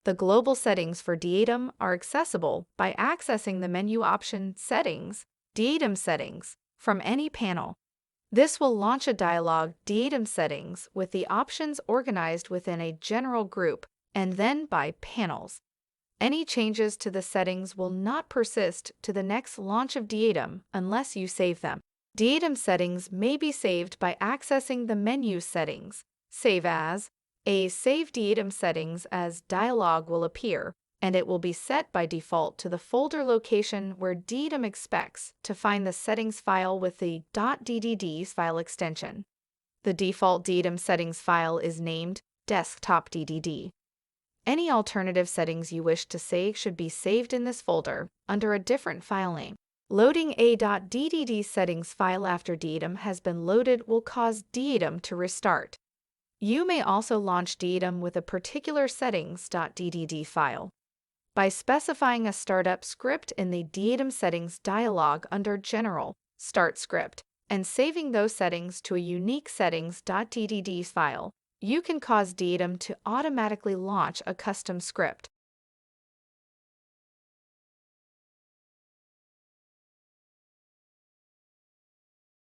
The global settings for DIAdem are accessible by accessing the menu option Settings, DIAdem Settings from any panel. This will launch a dialog DIAdem Settings with the options organized within a general group and then by panels. Any changes to the settings will not persist to the next launch of DIAdem unless you save them. DIAdem settings may be saved by accessing the menu Settings, Save As. A Save DIAdem Settings as dialog will appear, and it will be set by default to the folder location where DIAdem expects to find the settings file with the .ddd file extension. The default DIAdem settings file is named desktop.ddd. Any alternative settings you wish to save should be saved in this folder under a different file name. Loading a .ddd settings file after DIAdem has been loaded will cause DIAdem to restart. You may also launch DIAdem with a particular settings.ddd file by specifying a startup script in the DIAdem settings dialog under General, Start Script, and saving those settings to a unique settings.ddd file. You can cause DIAdem to automatically launch a custom script.